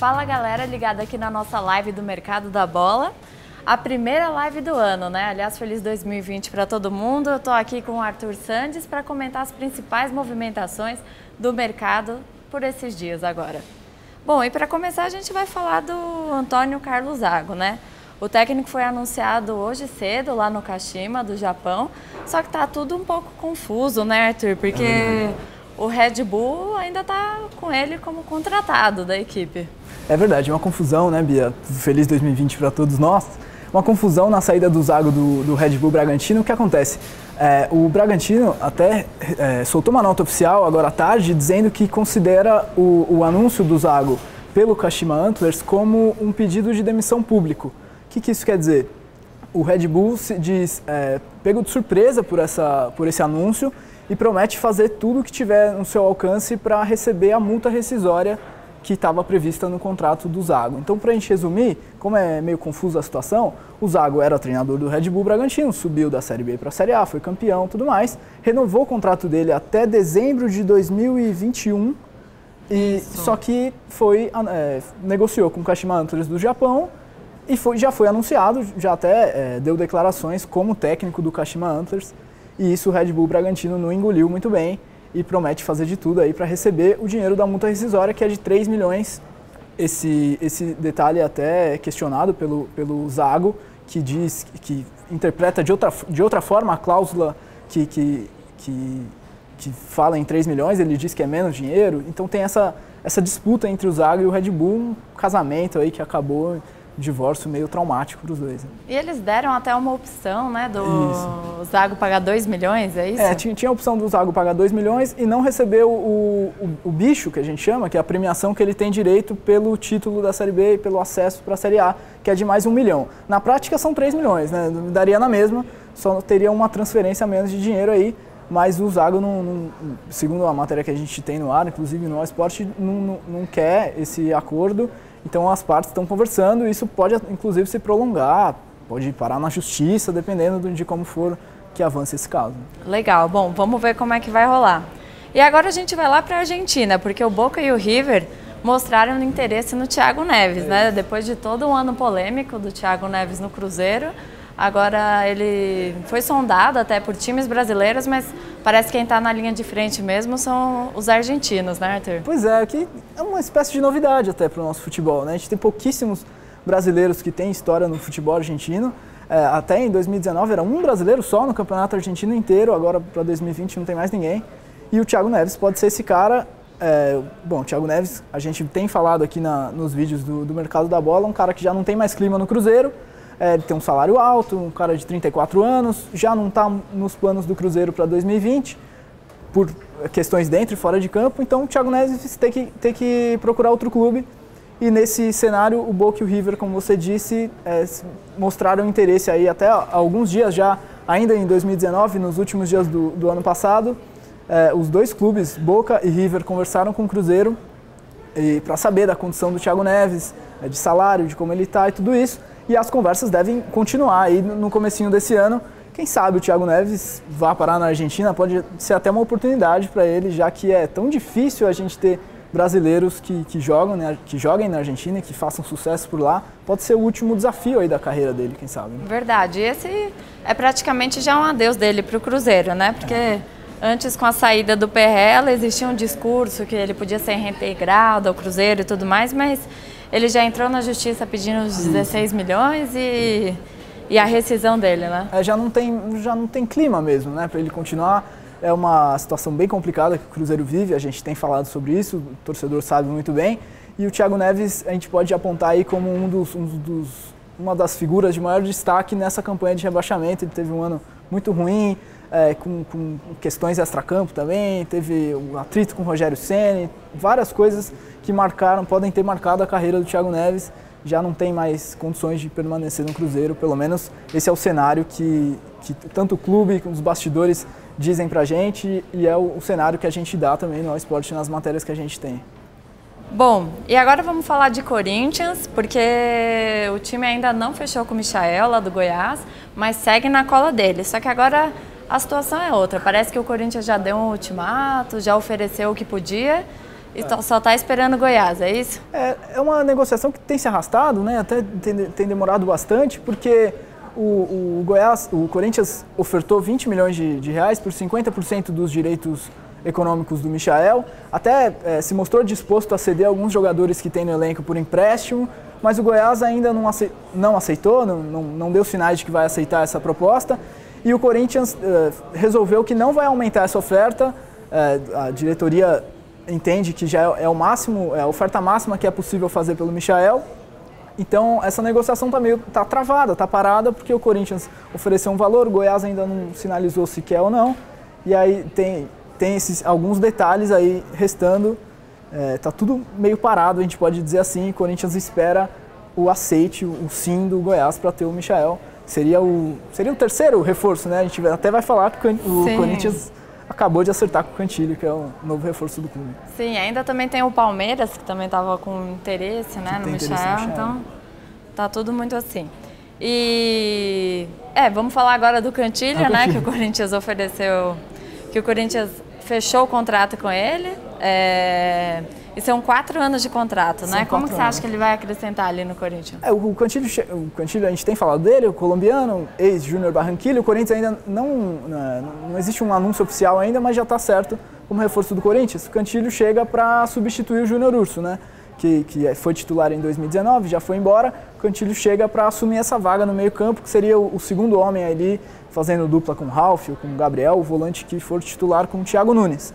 Fala galera, ligada aqui na nossa live do Mercado da Bola. A primeira live do ano, né? Aliás, feliz 2020 para todo mundo. Eu tô aqui com o Arthur Sandes para comentar as principais movimentações do mercado por esses dias agora. Bom, e para começar a gente vai falar do Antônio Carlos Zago, né? O técnico foi anunciado hoje cedo lá no Kashima, do Japão, só que tá tudo um pouco confuso, né, Arthur? Porque o Red Bull ainda tá com ele como contratado da equipe. É verdade, uma confusão, né, Bia? Feliz 2020 para todos nós. Uma confusão na saída do Zago do Red Bull Bragantino. O que acontece? O Bragantino até soltou uma nota oficial agora à tarde dizendo que considera o anúncio do Zago pelo Kashima Antlers como um pedido de demissão público. O que isso quer dizer? O Red Bull se diz pego de surpresa por esse anúncio e promete fazer tudo o que tiver no seu alcance para receber a multa rescisória que estava prevista no contrato do Zago. Então, para a gente resumir, como é meio confusa a situação, o Zago era treinador do Red Bull Bragantino, subiu da Série B para a Série A, foi campeão e tudo mais, renovou o contrato dele até dezembro de 2021, só que negociou com o Kashima Antlers do Japão e já foi anunciado, já até deu declarações como técnico do Kashima Antlers, e isso o Red Bull Bragantino não engoliu muito bem e promete fazer de tudo aí para receber o dinheiro da multa rescisória, que é de 3 milhões. Esse detalhe é até questionado pelo Zago, que diz que interpreta de outra forma a cláusula que fala em 3 milhões, ele diz que é menos dinheiro. Então tem essa disputa entre o Zago e o Red Bull, um casamento aí que acabou divórcio meio traumático para os dois. Né? E eles deram até uma opção, né, do Zago pagar 2 milhões, é isso? Tinha a opção do Zago pagar 2 milhões e não receber o bicho, que a gente chama, que é a premiação que ele tem direito pelo título da Série B e pelo acesso para a Série A, que é de mais 1 milhão. Na prática são 3 milhões, né? Daria na mesma, só teria uma transferência a menos de dinheiro aí, mas o Zago, segundo a matéria que a gente tem no ar, inclusive no Esporte, não quer esse acordo. Então as partes estão conversando e isso pode inclusive se prolongar, pode parar na justiça, dependendo de como for que avance esse caso. Legal, bom, vamos ver como é que vai rolar. E agora a gente vai lá para a Argentina, porque o Boca e o River mostraram interesse no Thiago Neves, né? Depois de todo um ano polêmico do Thiago Neves no Cruzeiro, agora ele foi sondado até por times brasileiros, mas parece que quem está na linha de frente mesmo são os argentinos, né, Arthur? Pois é, que é uma espécie de novidade até para o nosso futebol, né? A gente tem pouquíssimos brasileiros que têm história no futebol argentino. Até em 2019 era um brasileiro só no campeonato argentino inteiro, agora para 2020 não tem mais ninguém. E o Thiago Neves pode ser esse cara. Bom, o Thiago Neves, a gente tem falado aqui nos vídeos do Mercado da Bola, um cara que já não tem mais clima no Cruzeiro. Ele tem um salário alto, um cara de 34 anos, já não está nos planos do Cruzeiro para 2020, por questões dentro e fora de campo, então o Thiago Neves tem que procurar outro clube. E nesse cenário, o Boca e o River, como você disse, mostraram interesse aí até alguns dias já, ainda em 2019, nos últimos dias do ano passado. Os dois clubes, Boca e River, conversaram com o Cruzeiro para saber da condição do Thiago Neves, de salário, de como ele está e tudo isso. E as conversas devem continuar aí no comecinho desse ano. Quem sabe o Thiago Neves vá parar na Argentina, pode ser até uma oportunidade para ele, já que é tão difícil a gente ter brasileiros que joguem na Argentina e que façam sucesso por lá. Pode ser o último desafio aí da carreira dele, quem sabe. Né? Verdade. Esse é praticamente já um adeus dele para o Cruzeiro, né? Porque antes, com a saída do Perrella, existia um discurso que ele podia ser reintegrado ao Cruzeiro e tudo mais, mas ele já entrou na justiça pedindo os 16 milhões e a rescisão dele, né? Já não tem clima mesmo, né, para ele continuar. É uma situação bem complicada que o Cruzeiro vive, a gente tem falado sobre isso, o torcedor sabe muito bem. E o Thiago Neves a gente pode apontar aí como uma das figuras de maior destaque nessa campanha de rebaixamento. Ele teve um ano muito ruim, com questões extracampo também, teve um atrito com o Rogério Ceni, várias coisas que podem ter marcado a carreira do Thiago Neves. Já não tem mais condições de permanecer no Cruzeiro, pelo menos esse é o cenário que tanto o clube como os bastidores dizem pra gente, e é o cenário que a gente dá também no Esporte nas matérias que a gente tem. Bom, e agora vamos falar de Corinthians, porque o time ainda não fechou com o Michael, lá do Goiás, mas segue na cola dele. Só que agora a situação é outra. Parece que o Corinthians já deu um ultimato, já ofereceu o que podia, E só está esperando o Goiás, é isso? É uma negociação que tem se arrastado, né? Até tem demorado bastante, porque o Corinthians ofertou 20 milhões de reais por 50% dos direitos econômicos do Michael. Até se mostrou disposto a ceder alguns jogadores que tem no elenco por empréstimo, mas o Goiás ainda não aceitou, não deu sinais de que vai aceitar essa proposta. E o Corinthians resolveu que não vai aumentar essa oferta. A diretoria entende que já é o máximo, é a oferta máxima que é possível fazer pelo Michael. Então essa negociação tá travada, tá parada, porque o Corinthians ofereceu um valor, o Goiás ainda não sinalizou se quer ou não. E aí tem alguns detalhes aí restando. Tá tudo meio parado, a gente pode dizer assim. O Corinthians espera o aceite, o sim do Goiás para ter o Michael. Seria o terceiro reforço, né? A gente até vai falar que o Corinthians acabou de acertar com o Cantillo, que é o novo reforço do clube. Sim, ainda também tem o Palmeiras, que também estava com interesse, né, no Michael, então tá tudo muito assim. E vamos falar agora do Cantillo, né, que o Corinthians ofereceu, que o Corinthians fechou o contrato com ele. E são 4 anos de contrato, né? Como que você acha que ele vai acrescentar ali no Corinthians? O Cantillo, a gente tem falado dele, o colombiano, ex-Júnior Barranquilla. O Corinthians ainda não existe um anúncio oficial ainda, mas já está certo como reforço do Corinthians. O Cantillo chega para substituir o Júnior Urso, né? Que foi titular em 2019, já foi embora. O Cantillo chega para assumir essa vaga no meio-campo, que seria o segundo homem ali, fazendo dupla com o Ralf ou com o Gabriel, o volante que for titular com o Thiago Nunes.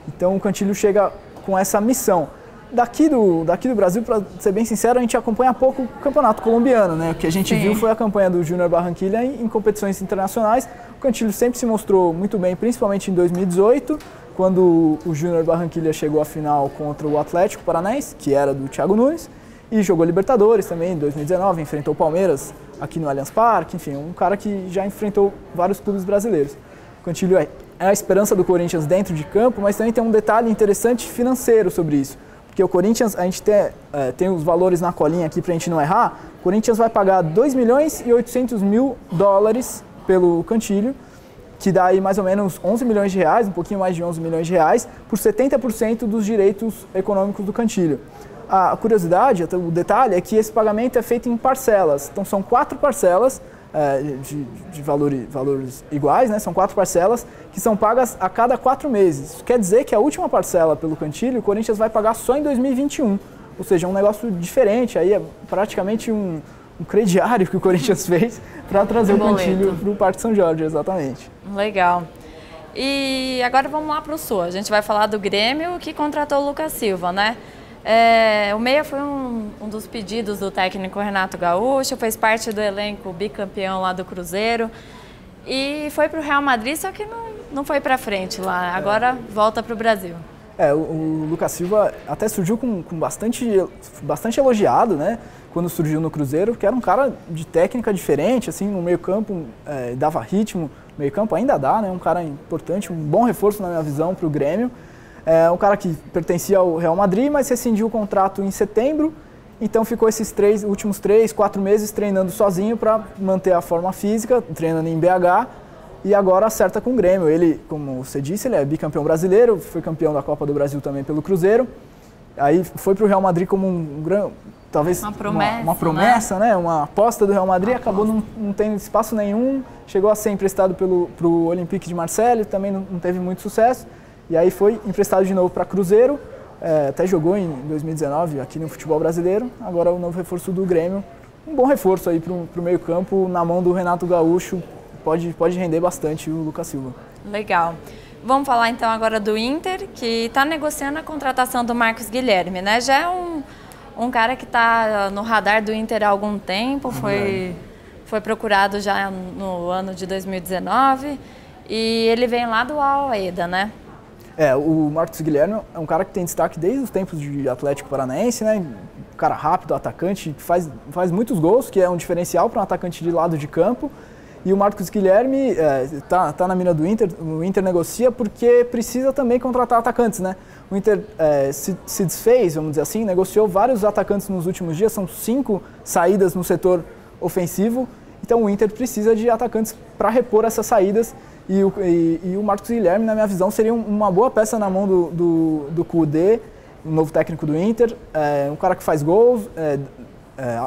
Então o Cantillo chega com essa missão. Daqui do Brasil, para ser bem sincero, a gente acompanha pouco o campeonato colombiano, né? O que a gente viu foi a campanha do Júnior Barranquilla em competições internacionais. O Cantillo sempre se mostrou muito bem, principalmente em 2018, quando o Júnior Barranquilla chegou à final contra o Atlético Paranaense, que era do Thiago Nunes, e jogou Libertadores também em 2019, enfrentou o Palmeiras aqui no Allianz Parque, enfim, um cara que já enfrentou vários clubes brasileiros. O Cantillo é a esperança do Corinthians dentro de campo, mas também tem um detalhe interessante financeiro sobre isso. Porque o Corinthians, a gente tem os valores na colinha aqui para a gente não errar, o Corinthians vai pagar 2 milhões e 800 mil dólares pelo Cantillo, que dá aí mais ou menos 11 milhões de reais, um pouquinho mais de 11 milhões de reais, por 70% dos direitos econômicos do Cantillo. A curiosidade, o detalhe, é que esse pagamento é feito em parcelas. Então são 4 parcelas, de valores iguais, né? São 4 parcelas que são pagas a cada 4 meses. Isso quer dizer que a última parcela pelo Cantillo, o Corinthians vai pagar só em 2021. Ou seja, um negócio diferente, aí é praticamente um crediário que o Corinthians fez para trazer o Cantillo para o Parque São Jorge, exatamente. Legal. E agora vamos lá para o Sul. A gente vai falar do Grêmio, que contratou o Lucas Silva, né? O meia foi um dos pedidos do técnico Renato Gaúcho, fez parte do elenco bicampeão lá do Cruzeiro e foi para o Real Madrid, só que não foi para frente lá, agora volta para o Brasil. O Lucas Silva até surgiu com bastante elogiado, né? Quando surgiu no Cruzeiro, que era um cara de técnica diferente, assim, no meio-campo, dava ritmo, no meio-campo ainda dá, né? Um cara importante, um bom reforço na minha visão para o Grêmio. Um cara que pertencia ao Real Madrid, mas rescindiu o contrato em setembro, então ficou esses últimos 3, 4 meses treinando sozinho para manter a forma física, treinando em BH, e agora acerta com o Grêmio. Ele, como você disse, ele é bicampeão brasileiro, foi campeão da Copa do Brasil também pelo Cruzeiro, aí foi para o Real Madrid como talvez uma promessa, né? Uma aposta do Real Madrid, acabou não tendo espaço nenhum, chegou a ser emprestado para o Olympique de Marseille, também não teve muito sucesso. E aí foi emprestado de novo para Cruzeiro, até jogou em 2019 aqui no futebol brasileiro, agora o novo reforço do Grêmio. Um bom reforço aí para o meio campo, na mão do Renato Gaúcho, pode render bastante o Lucas Silva. Legal. Vamos falar então agora do Inter, que está negociando a contratação do Marcos Guilherme, né? Já é um cara que está no radar do Inter há algum tempo, foi procurado já no ano de 2019 e ele vem lá do Al-Aeda, né? O Marcos Guilherme é um cara que tem destaque desde os tempos de Atlético Paranaense, né? Um cara rápido, atacante, que faz muitos gols, que é um diferencial para um atacante de lado de campo. E o Marcos Guilherme tá na mira do Inter, o Inter negocia porque precisa também contratar atacantes, né? O Inter se desfez, vamos dizer assim, negociou vários atacantes nos últimos dias, são 5 saídas no setor ofensivo, então o Inter precisa de atacantes para repor essas saídas. E o Marcos Guilherme, na minha visão, seria uma boa peça na mão do Kudê o novo técnico do Inter, um cara que faz gols,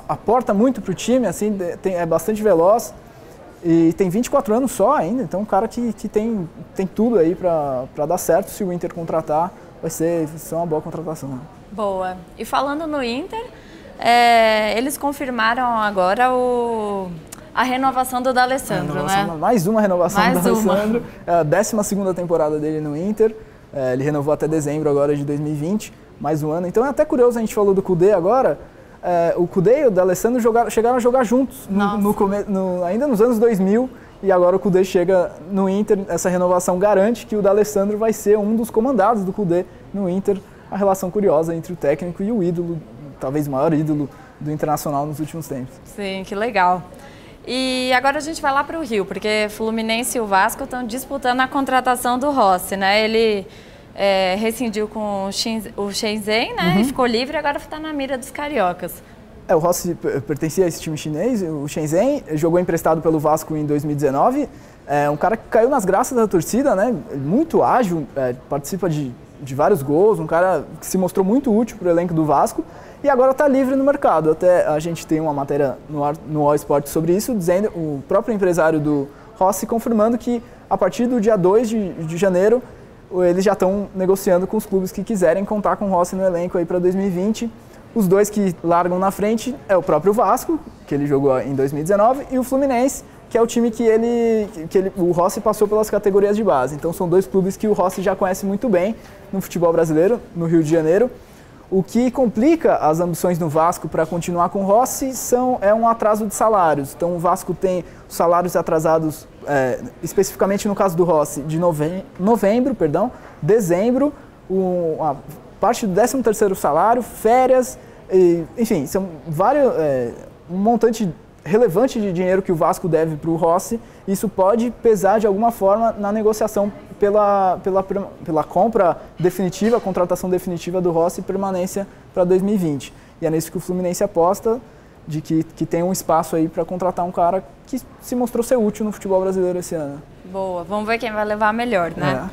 aporta muito para o time, assim, é bastante veloz e tem 24 anos só ainda, então um cara que tem tudo aí para dar certo. Se o Inter contratar, vai ser uma boa contratação. Boa. E falando no Inter, eles confirmaram agora a renovação do D'Alessandro, né? Mais uma renovação do D'Alessandro, é a 12ª temporada dele no Inter, ele renovou até dezembro agora de 2020, mais um ano. Então é até curioso, a gente falou do Kudê agora, o Kudê e o D'Alessandro chegaram a jogar juntos ainda nos anos 2000, e agora o Kudê chega no Inter. Essa renovação garante que o D'Alessandro vai ser um dos comandados do Kudê no Inter. A relação curiosa entre o técnico e o ídolo, talvez o maior ídolo do Internacional nos últimos tempos. Sim, que legal. E agora a gente vai lá para o Rio, porque Fluminense e o Vasco estão disputando a contratação do Rossi, né? Ele rescindiu com o Shenzhen, né? E ficou livre, agora está na mira dos cariocas. O Rossi pertencia a esse time chinês, o Shenzhen, jogou emprestado pelo Vasco em 2019. É um cara que caiu nas graças da torcida, né? Muito ágil, participa de vários gols, um cara que se mostrou muito útil para o elenco do Vasco e agora está livre no mercado. Até a gente tem uma matéria no All Sport sobre isso, dizendo, o próprio empresário do Rossi confirmando que a partir do dia 2 de janeiro eles já estão negociando com os clubes que quiserem contar com o Rossi no elenco aí para 2020. Os dois que largam na frente é o próprio Vasco, que ele jogou em 2019, e o Fluminense, que é o time que o Rossi passou pelas categorias de base. Então são dois clubes que o Rossi já conhece muito bem no futebol brasileiro, no Rio de Janeiro. O que complica as ambições do Vasco para continuar com o Rossi é um atraso de salários. Então o Vasco tem os salários atrasados, especificamente no caso do Rossi, de novembro, dezembro, a parte do 13º salário, férias, enfim, são um montante relevante de dinheiro que o Vasco deve para o Rossi. Isso pode pesar de alguma forma na negociação pela compra definitiva, a contratação definitiva do Rossi e permanência para 2020. E é nisso que o Fluminense aposta, de que tem um espaço aí para contratar um cara que se mostrou ser útil no futebol brasileiro esse ano. Boa, vamos ver quem vai levar melhor, né?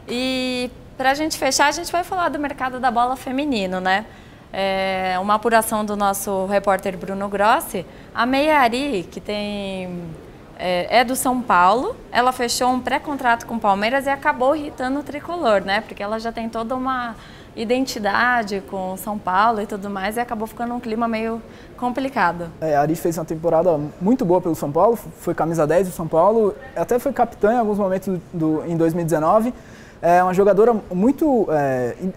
E para a gente fechar, a gente vai falar do mercado da bola feminino, né? Uma apuração do nosso repórter Bruno Grossi. A Meia Ari, que é do São Paulo, ela fechou um pré-contrato com o Palmeiras e acabou irritando o tricolor, né? Porque ela já tem toda uma identidade com São Paulo e tudo mais, e acabou ficando um clima meio complicado. A Ari fez uma temporada muito boa pelo São Paulo, foi camisa 10 do São Paulo, até foi capitã em alguns momentos em 2019. É uma jogadora muito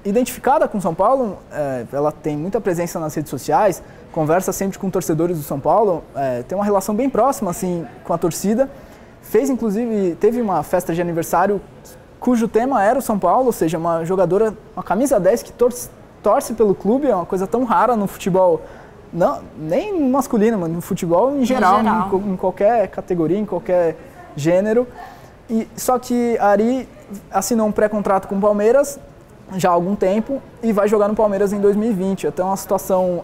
identificada com São Paulo, ela tem muita presença nas redes sociais, conversa sempre com torcedores do São Paulo, tem uma relação bem próxima assim, com a torcida. Teve uma festa de aniversário cujo tema era o São Paulo, ou seja, uma jogadora, uma camisa 10 que torce pelo clube, é uma coisa tão rara no futebol, não, nem no masculino, mas no futebol em geral. Em qualquer categoria, em qualquer gênero. Só que a Ari assinou um pré-contrato com o Palmeiras já há algum tempo e vai jogar no Palmeiras em 2020. Até uma situação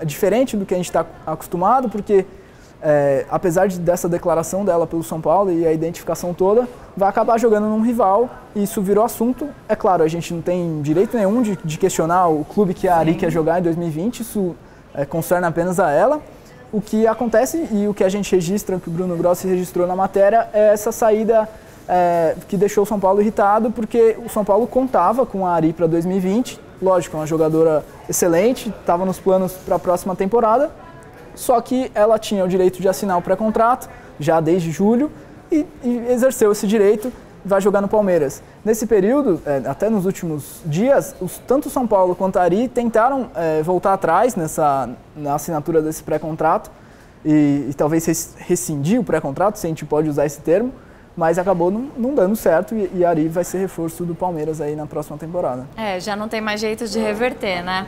diferente do que a gente está acostumado, porque apesar dessa declaração dela pelo São Paulo e a identificação toda, vai acabar jogando num rival e isso virou assunto. É claro, a gente não tem direito nenhum de questionar o clube que a Ari quer jogar em 2020, isso concerne apenas a ela. O que acontece e o que a gente registra, que o Bruno Grossi registrou na matéria, é essa saída que deixou o São Paulo irritado, porque o São Paulo contava com a Ari para 2020, lógico, uma jogadora excelente, estava nos planos para a próxima temporada, só que ela tinha o direito de assinar o pré-contrato, já desde julho, e exerceu esse direito, vai jogar no Palmeiras. Nesse período, até nos últimos dias, tanto o São Paulo quanto a Ari tentaram voltar atrás na assinatura desse pré-contrato e talvez rescindir o pré-contrato, se a gente pode usar esse termo, mas acabou não dando certo e a Ari vai ser reforço do Palmeiras aí na próxima temporada. Já não tem mais jeito de reverter, né?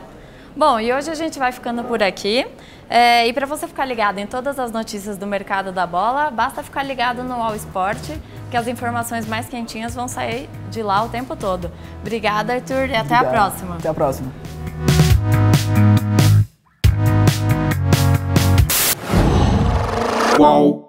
Bom, e hoje a gente vai ficando por aqui. E para você ficar ligado em todas as notícias do mercado da bola, basta ficar ligado no All Sport, que as informações mais quentinhas vão sair de lá o tempo todo. Obrigada, Arthur, e até a próxima. Até a próxima. Qual?